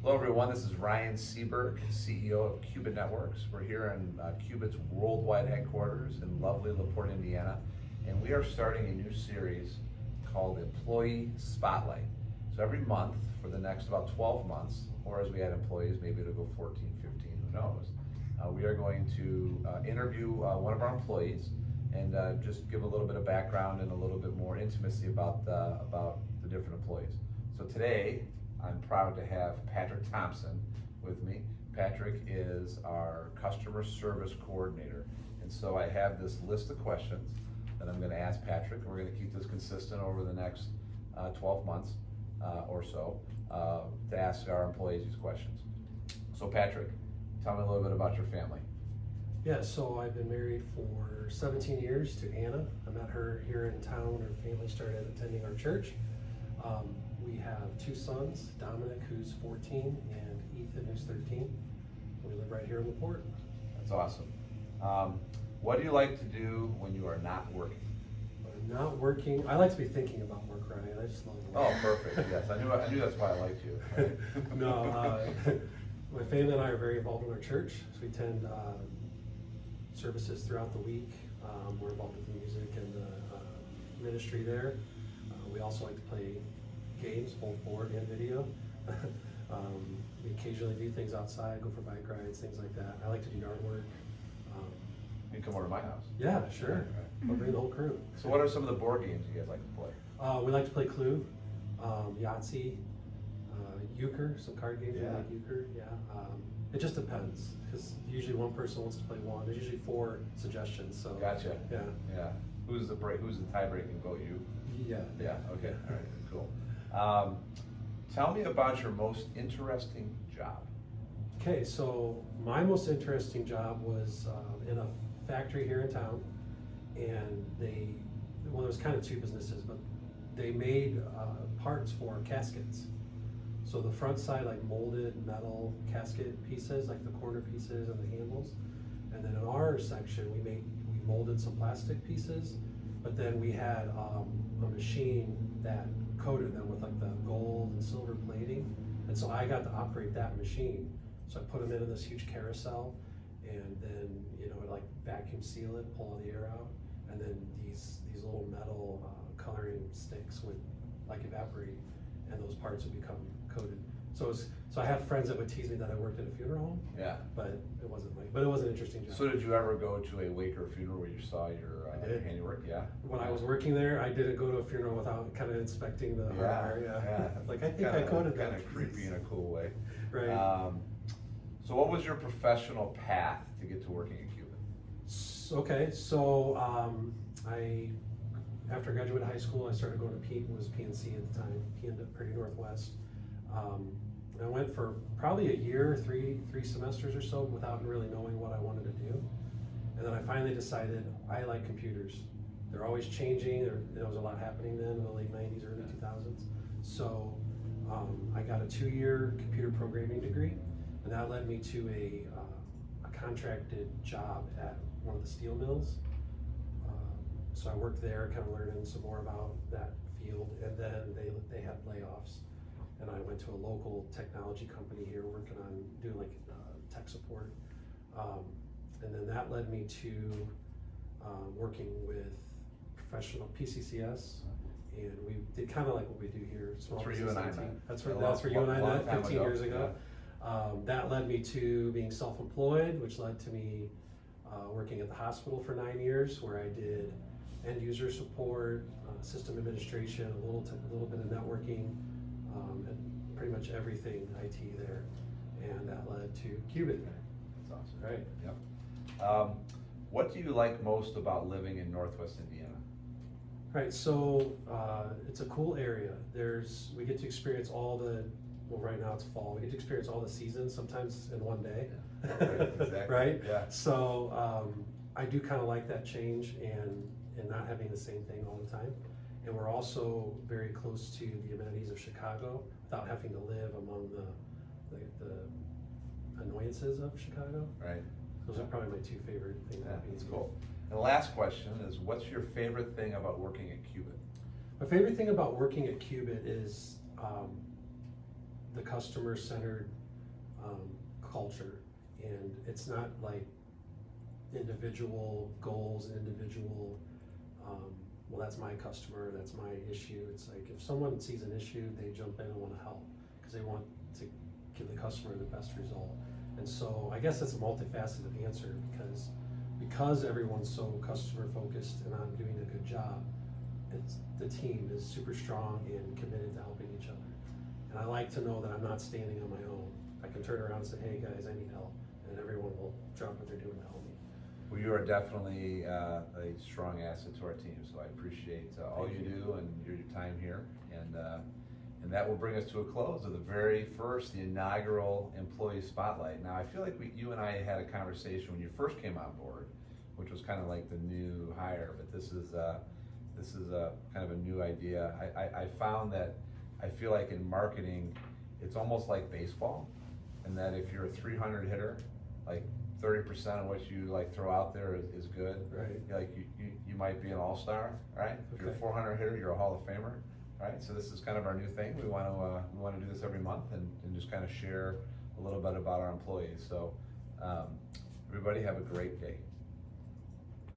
Hello everyone, this is Ryan Seberg, CEO of Qubit Networks. We're here in Qubit's worldwide headquarters in lovely LaPorte, Indiana, and we are starting a new series called Employee Spotlight. So every month for the next about 12 months, or as we add employees, maybe it'll go 14, 15, who knows. We are going to interview one of our employees and just give a little bit of background and a little bit more intimacy about the different employees. So today, I'm proud to have Patrick Thomson with me. Patrick is our customer service coordinator. And so I have this list of questions that I'm gonna ask Patrick, and we're gonna keep this consistent over the next 12 months or so to ask our employees these questions. So Patrick, tell me a little bit about your family. Yeah, so I've been married for 17 years to Anna. I met her here in town. Her family started attending our church. We have two sons, Dominic, who's 14, and Ethan, who's 13. We live right here in LaPorte. That's awesome. What do you like to do when you are not working? When I'm not working, I like to be thinking about work, Ryan. I just love work. Oh, perfect. Yes, I knew that's why I liked you. Right? No, my family and I are very involved in our church, so we attend services throughout the week. We're involved with the music and the ministry there. We also like to play games, both board and video. We occasionally do things outside, go for bike rides, things like that. I like to do yard work. You can come over to my house. Yeah, sure. I'll bring the whole crew. So what are some of the board games you guys like to play? We like to play Clue, Yahtzee, Euchre, some card games. Yeah. We like Euchre, yeah. It just depends, because usually one person wants to play one. There's usually 4 suggestions, so. Gotcha. Yeah. Yeah. Who's the tie-breaking vote? You? Yeah. Yeah, okay, all right, cool. Tell me about your most interesting job. Okay, so my most interesting job was in a factory here in town, and well, there was kind of 2 businesses, but they made parts for caskets. So the front side, like molded metal casket pieces, like the corner pieces and the handles. And then in our section, we molded some plastic pieces, but then we had a machine that coated them with like the gold and silver plating. And so I got to operate that machine. So I put them in this huge carousel, and then, you know, like vacuum seal it, pull all the air out, and then these little metal coloring sticks would like evaporate, and those parts would become coated. So I had friends that would tease me that I worked at a funeral home. Yeah. But it wasn't an interesting job. So did you ever go to a wake or funeral where you saw your handiwork? Yeah. When I was working there, I didn't go to a funeral without kind of inspecting the hardware. Yeah. Like, I think I coded that. Kind of creepy in a cool way. Right. So what was your professional path to get to working at Qubit? Okay, so after I graduated high school, I started going to PNC at the time, Pretty Northwest. I went for probably a year, three semesters or so without really knowing what I wanted to do. And then I finally decided I like computers. They're always changing. There was a lot happening then in the late 90s, early 2000s. So I got a 2-year computer programming degree, and that led me to a contracted job at one of the steel mills. So I worked there, kind of learning some more about that field, and then they had layoffs. And I went to a local technology company here working on doing like tech support. And then that led me to working with professional PCCS, and we did kind of like what we do here. That's where you and I met. That's where you and I met 15 years ago. Yeah. That led me to being self-employed, which led to me working at the hospital for 9 years, where I did end user support, system administration, a little bit of networking, and pretty much everything IT there. And that led to Qubit. That's awesome. Right. Yep. What do you like most about living in Northwest Indiana? Right, so it's a cool area. We get to experience right now it's fall. We get to experience all the seasons, sometimes in one day. Yeah. Right, exactly. Right? Yeah. So I do kind of like that change and not having the same thing all the time. And we're also very close to the amenities of Chicago without having to live among the annoyances of Chicago. Right. Those are probably my 2 favorite things. Yeah, that's cool. And the last question is, what's your favorite thing about working at Qubit? My favorite thing about working at Qubit is the customer-centered culture, and it's not like individual goals, individual, well, that's my customer, that's my issue. It's like if someone sees an issue, they jump in and want to help because they want to give the customer the best result. And so I guess that's a multifaceted answer because everyone's so customer focused and I'm doing a good job. The team is super strong and committed to helping each other. And I like to know that I'm not standing on my own. I can turn around and say, hey guys, I need help. And everyone will drop what they're doing to help me. Well, you are definitely a strong asset to our team, so I appreciate all you do and your time here. And that will bring us to a close of the very first, the inaugural Employee Spotlight. Now, I feel like you and I had a conversation when you first came on board, which was kind of like the new hire, but this is a kind of a new idea. I found that I feel like in marketing, it's almost like baseball, and that if you're a 300 hitter, like 30% of what you like throw out there is good. Right. Like you might be an all-star, right? If you're a Okay. 400 hitter, you're a Hall of Famer, right? So this is kind of our new thing. We want to do this every month and just kind of share a little bit about our employees. So everybody have a great day.